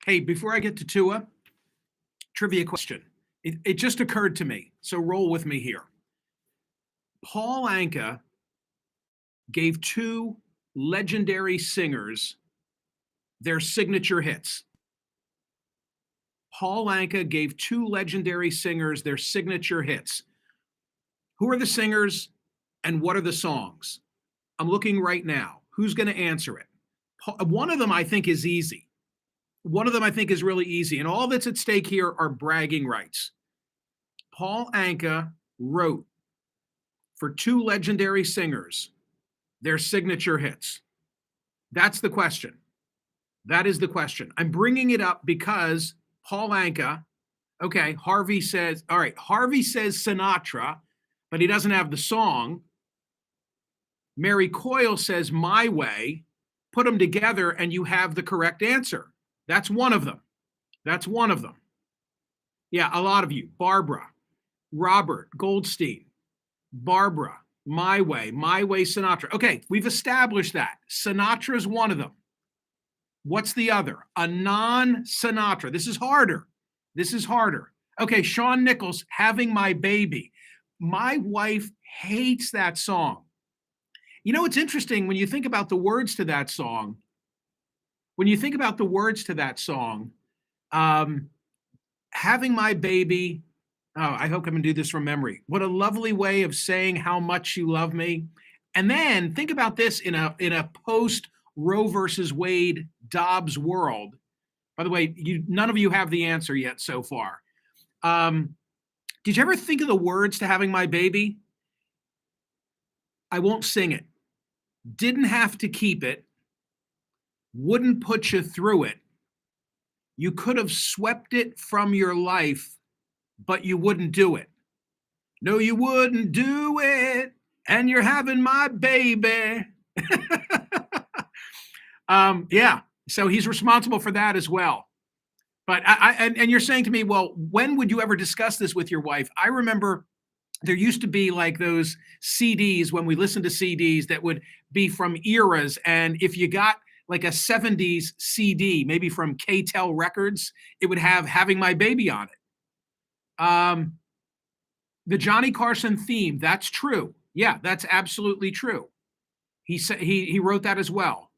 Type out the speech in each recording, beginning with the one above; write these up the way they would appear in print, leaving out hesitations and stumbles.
Hey, before I get to Tua, trivia question. It just occurred to me, so roll with me here. Paul Anka gave two legendary singers their signature hits. Paul Anka gave two legendary singers their signature hits. Who are the singers and what are the songs? I'm looking right now. Who's going to answer it? One of them I think is easy. One of them I think is really easy. And all that's at stake here are bragging rights. Paul Anka wrote for two legendary singers their signature hits. That's the question. That is the question. I'm bringing it up because Paul Anka, okay, Harvey says Sinatra, but he doesn't have the song. Mary Coyle says My Way. Put them together and you have the correct answer. That's one of them. That's one of them. Yeah, a lot of you. Barbara, Robert, Goldstein, Barbara, My Way, Sinatra. Okay, we've established that. Sinatra's one of them. What's the other? A non-Sinatra. This is harder. This is harder. Okay, Shawn Nichols, Having My Baby. My wife hates that song. You know, it's interesting when you think about the words to that song. Having My Baby. Oh, I hope I can do this from memory. What a lovely way of saying how much you love me. And then think about this in a post Roe versus Wade Dobbs world. By the way, none of you have the answer yet so far. Did you ever think of the words to Having My Baby? I won't sing it. Didn't have to keep it. Wouldn't put you through it. You could have swept it from your life, but you wouldn't do it. No, you wouldn't do it. And you're having my baby. Yeah. So he's responsible for that as well. But and you're saying to me, well, when would you ever discuss this with your wife? I remember there used to be like those CDs when we listened to CDs that would be from eras. And if you got like a 70s CD, maybe from K-Tel Records, it would have Having My Baby on it. The Johnny Carson theme, that's true. Yeah, that's absolutely true. He wrote that as well.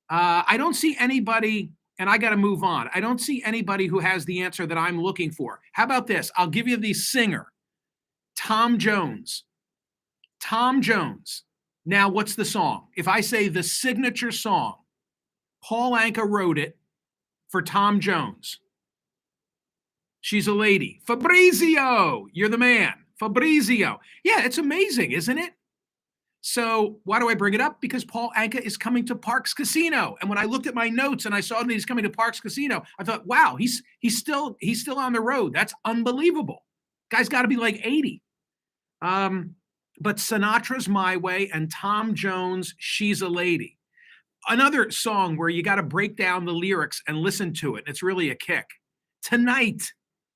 I don't see anybody, and I got to move on. I don't see anybody who has the answer that I'm looking for. How about this? I'll give you the singer, Tom Jones. Tom Jones. Now, what's the song? If I say the signature song, Paul Anka wrote it for Tom Jones. She's a lady. Fabrizio, you're the man. Fabrizio. Yeah, it's amazing, isn't it? So why do I bring it up? Because Paul Anka is coming to Parks Casino. And when I looked at my notes and I saw that he's coming to Parks Casino, I thought, wow, he's still on the road. That's unbelievable. Guy's got to be like 80. But Sinatra's My Way and Tom Jones, She's a Lady. Another song where you got to break down the lyrics and listen to it. It's really a kick. Tonight,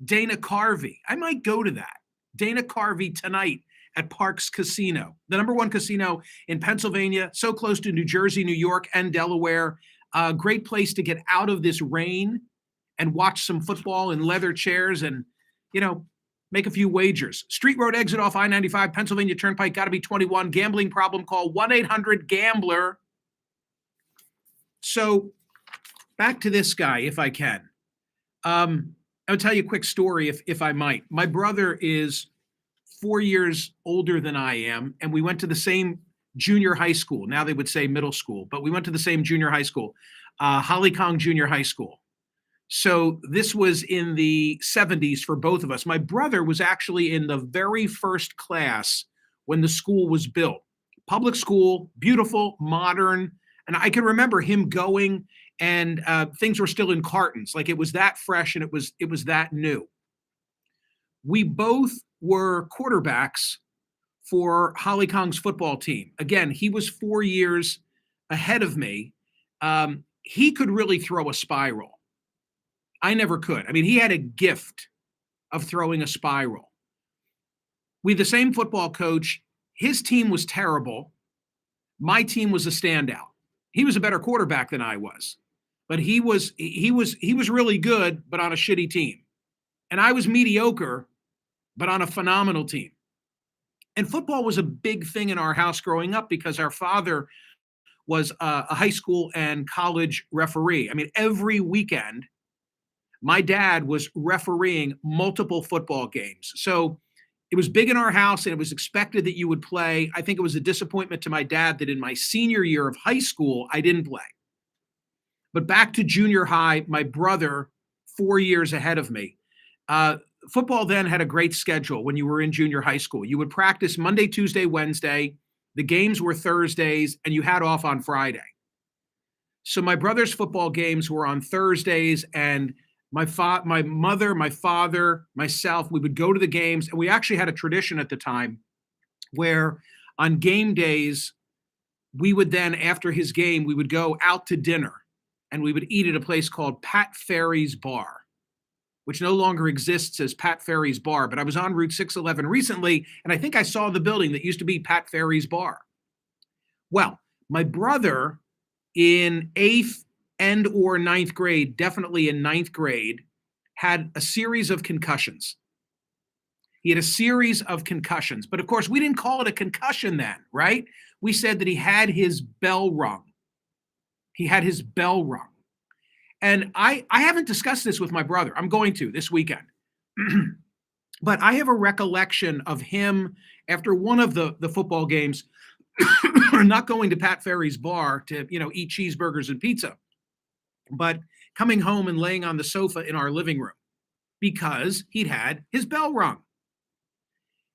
Dana Carvey. I might go to that. Dana Carvey tonight at Parks Casino, the #1 casino in Pennsylvania, so close to New Jersey, New York, and Delaware. A great place to get out of this rain and watch some football in leather chairs and, make a few wagers. Street Road exit off I-95, Pennsylvania Turnpike, got to be 21. Gambling problem, call 1-800-GAMBLER. So back to this guy, if I can. I'll tell you a quick story, if I might. My brother is 4 years older than I am, and we went to the same junior high school. Now they would say middle school, but we went to the same junior high school, Hollycong Junior High School. So this was in the 70s for both of us. My brother was actually in the very first class when the school was built. Public school, beautiful, modern. And I can remember him going and things were still in cartons. Like it was that fresh and it was that new. We both were quarterbacks for Hollycong's football team. Again, he was 4 years ahead of me. He could really throw a spiral. I never could. I mean, he had a gift of throwing a spiral. We had the same football coach. His team was terrible. My team was a standout. He was a better quarterback than I was. but he was really good, but on a shitty team. And I was mediocre, but on a phenomenal team. And football was a big thing in our house growing up because our father was a high school and college referee. I mean, every weekend, my dad was refereeing multiple football games. So it was big in our house and it was expected that you would play. I think it was a disappointment to my dad that in my senior year of high school, I didn't play. But back to junior high, my brother, 4 years ahead of me, football then had a great schedule when you were in junior high school. You would practice Monday, Tuesday, Wednesday. The games were Thursdays, and you had off on Friday. So my brother's football games were on Thursdays, and my mother, my father, myself, we would go to the games. And we actually had a tradition at the time where on game days, we would then, after his game, we would go out to dinner and we would eat at a place called Pat Ferry's Bar, which no longer exists as Pat Ferry's Bar. But I was on Route 611 recently, and I think I saw the building that used to be Pat Ferry's Bar. Well, my brother in 8th and or 9th grade, definitely in 9th grade, had a series of concussions. He had a series of concussions. But of course, we didn't call it a concussion then, right? We said that he had his bell rung. He had his bell rung. And I haven't discussed this with my brother. I'm going to this weekend. But I have a recollection of him after one of the football games, not going to Pat Ferry's Bar to, eat cheeseburgers and pizza, but coming home and laying on the sofa in our living room because he'd had his bell rung.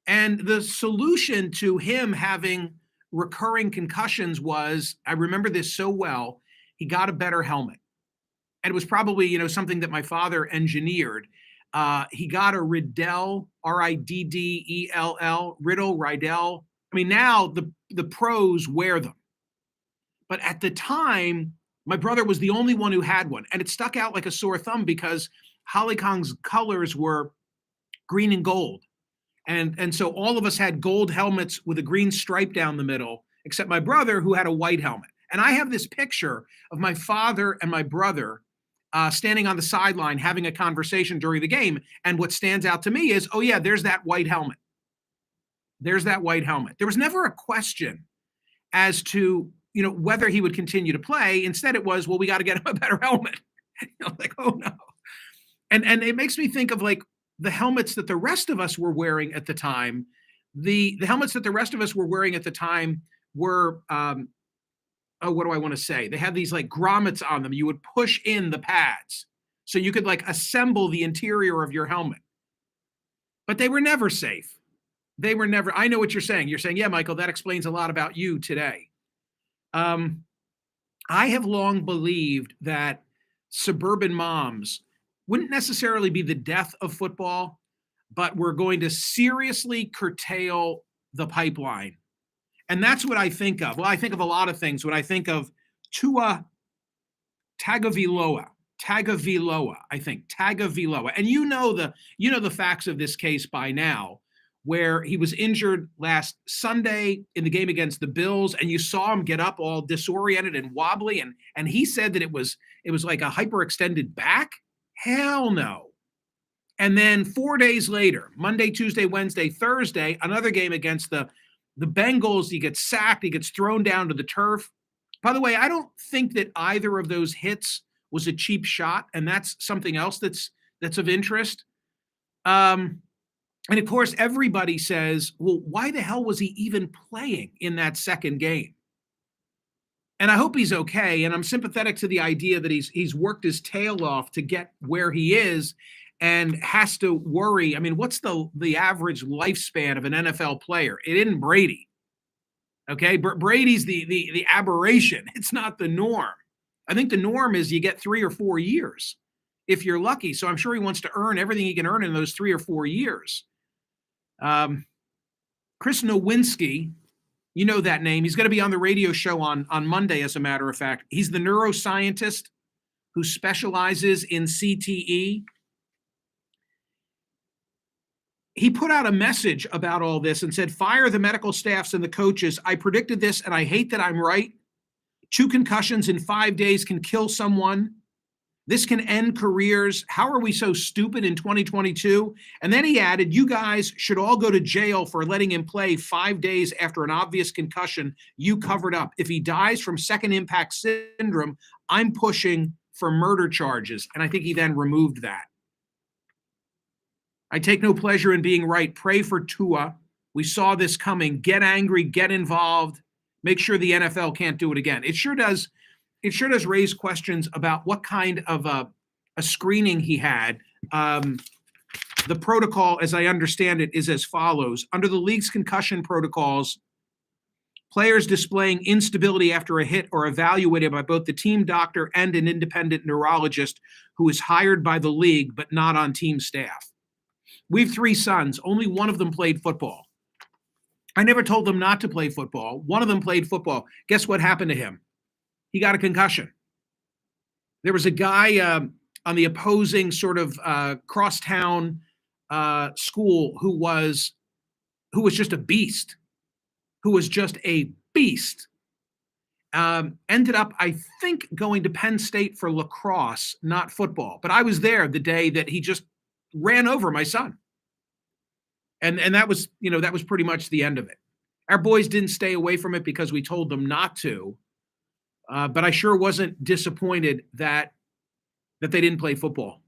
And the solution to him having recurring concussions was, I remember this so well, he got a better helmet. And it was probably, something that my father engineered. He got a Riddell, Riddell, Riddell. I mean, now the pros wear them. But at the time, my brother was the only one who had one. And it stuck out like a sore thumb because Holly Kong's colors were green and gold. And so all of us had gold helmets with a green stripe down the middle, except my brother who had a white helmet. And I have this picture of my father and my brother standing on the sideline having a conversation during the game. And what stands out to me is, oh yeah, there's that white helmet. There's that white helmet. There was never a question as to, whether he would continue to play. Instead it was, well, we got to get him a better helmet. Like, oh no. And it makes me think of like the helmets that the rest of us were wearing at the time. The helmets that the rest of us were wearing at the time were, what do I want to say? They had these like grommets on them. You would push in the pads so you could like assemble the interior of your helmet. But they were never safe. They were never, I know what you're saying. You're saying, yeah, Michael, that explains a lot about you today. I have long believed that suburban moms wouldn't necessarily be the death of football, but we're going to seriously curtail the pipeline. And that's what I think of. Well, I think of a lot of things. When I think of Tua Tagovailoa, I think Tagovailoa. And you know the facts of this case by now, where he was injured last Sunday in the game against the Bills, and you saw him get up all disoriented and wobbly, and he said that it was like a hyperextended back. Hell no. And then 4 days later, Monday, Tuesday, Wednesday, Thursday, another game against the Bengals, he gets sacked, he gets thrown down to the turf. By the way, I don't think that either of those hits was a cheap shot, and that's something else that's of interest. And of course, everybody says, well, why the hell was he even playing in that second game? And I hope he's okay. And I'm sympathetic to the idea that he's worked his tail off to get where he is and has to worry. I mean, what's the average lifespan of an NFL player? It isn't Brady. Okay, Brady's the aberration. It's not the norm. I think the norm is you get 3 or 4 years if you're lucky. So I'm sure he wants to earn everything he can earn in those 3 or 4 years. Chris Nowinski, you know that name. He's going to be on the radio show on Monday, as a matter of fact. He's the neuroscientist who specializes in CTE. He put out a message about all this and said, fire the medical staffs and the coaches. I predicted this, and I hate that I'm right. 2 concussions in 5 days can kill someone. This can end careers. How are we so stupid in 2022? And then he added, you guys should all go to jail for letting him play 5 days after an obvious concussion you covered up. If he dies from second impact syndrome, I'm pushing for murder charges. And I think he then removed that. I take no pleasure in being right. Pray for Tua. We saw this coming. Get angry, get involved. Make sure the NFL can't do it again. It sure does raise questions about what kind of a screening he had. The protocol, as I understand it, is as follows. Under the league's concussion protocols, players displaying instability after a hit are evaluated by both the team doctor and an independent neurologist who is hired by the league but not on team staff. We have 3 sons. Only one of them played football. I never told them not to play football. One of them played football. Guess what happened to him? He got a concussion. There was a guy on the opposing sort of crosstown school who was just a beast. Ended up, I think, going to Penn State for lacrosse, not football. But I was there the day that he just ran over my son. And that was pretty much the end of it. Our boys didn't stay away from it because we told them not to. But I sure wasn't disappointed that they didn't play football.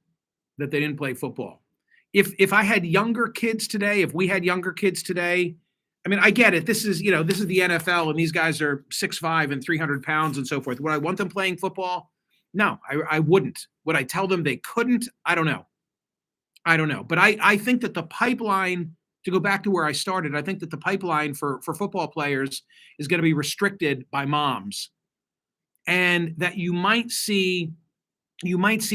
If I had younger kids today, if we had younger kids today, I mean, I get it. This is the NFL, and these guys are 6'5" and 300 pounds and so forth. Would I want them playing football? No, I wouldn't. Would I tell them they couldn't? I don't know. But I think that the pipeline, to go back to where I started, I think that the pipeline for football players is going to be restricted by moms. And that you might see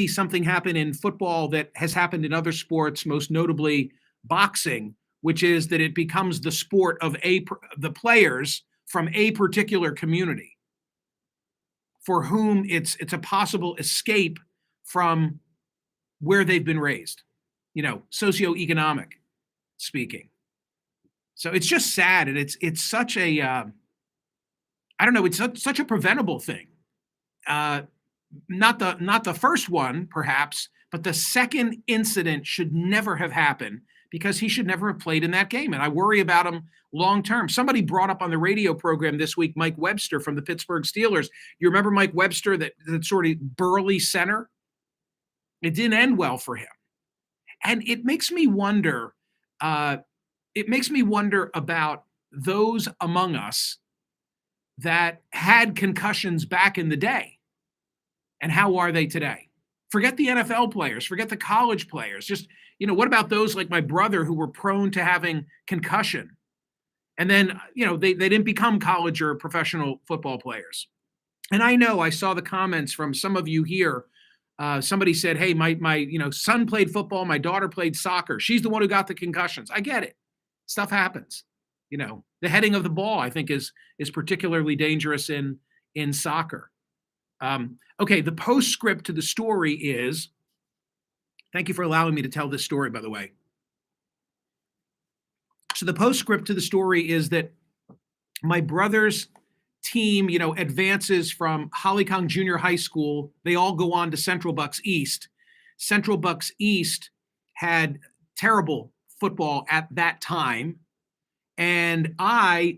something happen in football that has happened in other sports, most notably boxing, which is that it becomes the sport of the players from a particular community for whom it's a possible escape from where they've been raised, socioeconomic speaking. So it's just sad, and it's such a it's such a preventable thing. Not the first one, perhaps, but the second incident should never have happened because he should never have played in that game. And I worry about him long term. Somebody brought up on the radio program this week Mike Webster from the Pittsburgh Steelers. You remember Mike Webster, that sort of burly center? It didn't end well for him. And it makes me wonder about those among us that had concussions back in the day. And how are they today? Forget the NFL players, forget the college players. Just, what about those like my brother who were prone to having concussion? And then, they didn't become college or professional football players. And I saw the comments from some of you here. Somebody said, hey, my son played football. My daughter played soccer. She's the one who got the concussions. I get it. Stuff happens. The heading of the ball, I think, is particularly dangerous in soccer. Okay, the postscript to the story is, thank you for allowing me to tell this story, by the way. So the postscript to the story is that my brother's team, advances from Hollycong Junior High School. They all go on to Central Bucks East. Central Bucks East had terrible football at that time. And our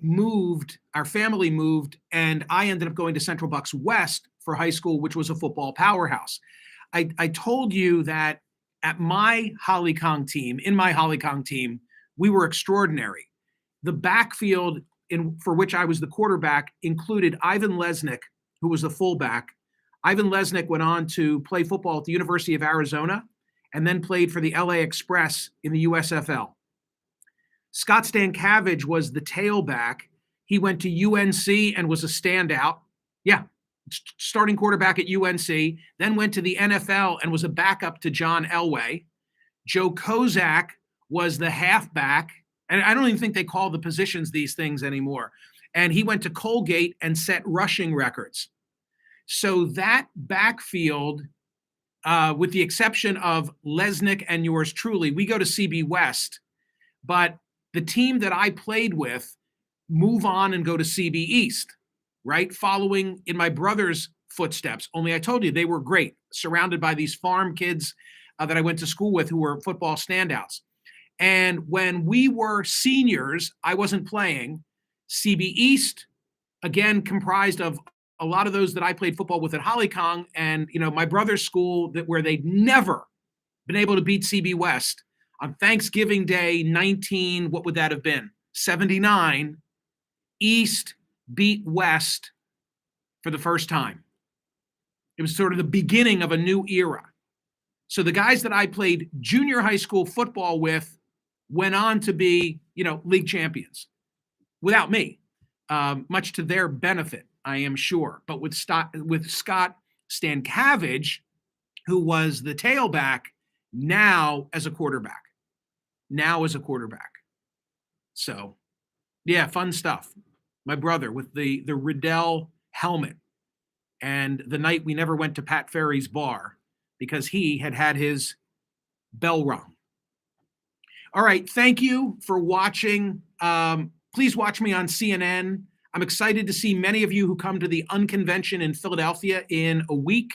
family moved, and I ended up going to Central Bucks West for high school, which was a football powerhouse. I told you that in my Hollycong team, we were extraordinary. The backfield for which I was the quarterback included Ivan Lesnick, who was the fullback. Ivan Lesnick went on to play football at the University of Arizona and then played for the LA Express in the USFL. Scott Stankiewicz was the tailback. He went to UNC and was a standout. Yeah, starting quarterback at UNC, then went to the NFL and was a backup to John Elway. Joe Kozak was the halfback, and I don't even think they call the positions these things anymore. And he went to Colgate and set rushing records. So that backfield, with the exception of Lesnick and yours truly, we go to CB West, but the team that I played with move on and go to CB East, right? Following in my brother's footsteps. Only I told you they were great, surrounded by these farm kids that I went to school with who were football standouts. And when we were seniors, I wasn't playing. CB East, again, comprised of a lot of those that I played football with at Hollycong, and my brother's school where they'd never been able to beat CB West on Thanksgiving Day, what would that have been? 79. East beat West for the first time. It was sort of the beginning of a new era. So the guys that I played junior high school football with went on to be, league champions without me, much to their benefit, I am sure. But with Scott Stankavage, who was the tailback, now as a quarterback. So, yeah, fun stuff. My brother with the Riddell helmet, and the night we never went to Pat Ferry's bar because he had his bell rung. All right, thank you for watching. Please watch me on CNN. I'm excited to see many of you who come to the Unconvention in Philadelphia in a week.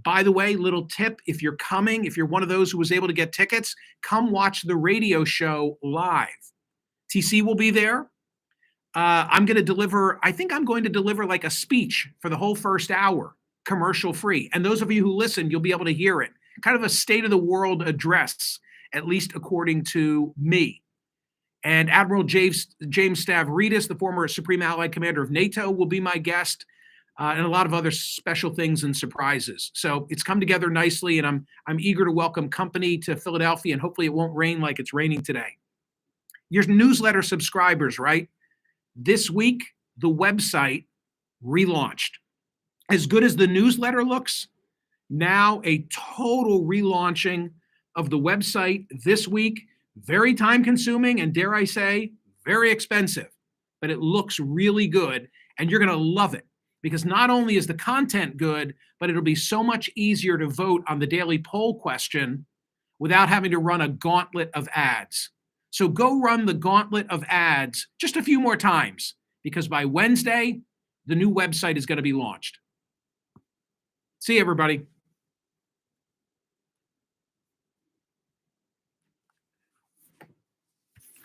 By the way, little tip, if you're coming, if you're one of those who was able to get tickets, come watch the radio show live. TC will be there. I'm going to deliver like a speech for the whole first hour, commercial free. And those of you who listen, you'll be able to hear it. Kind of a state of the world address, at least according to me. And Admiral James Stavridis, the former Supreme Allied Commander of NATO, will be my guest, and a lot of other special things and surprises. So it's come together nicely, and I'm eager to welcome company to Philadelphia, and hopefully it won't rain like it's raining today. Your newsletter subscribers, right? This week, the website relaunched. As good as the newsletter looks, now a total relaunching of the website this week. Very time-consuming and, dare I say, very expensive. But it looks really good, and you're going to love it because not only is the content good, but it'll be so much easier to vote on the daily poll question without having to run a gauntlet of ads. So go run the gauntlet of ads just a few more times because by Wednesday, the new website is going to be launched. See you, everybody.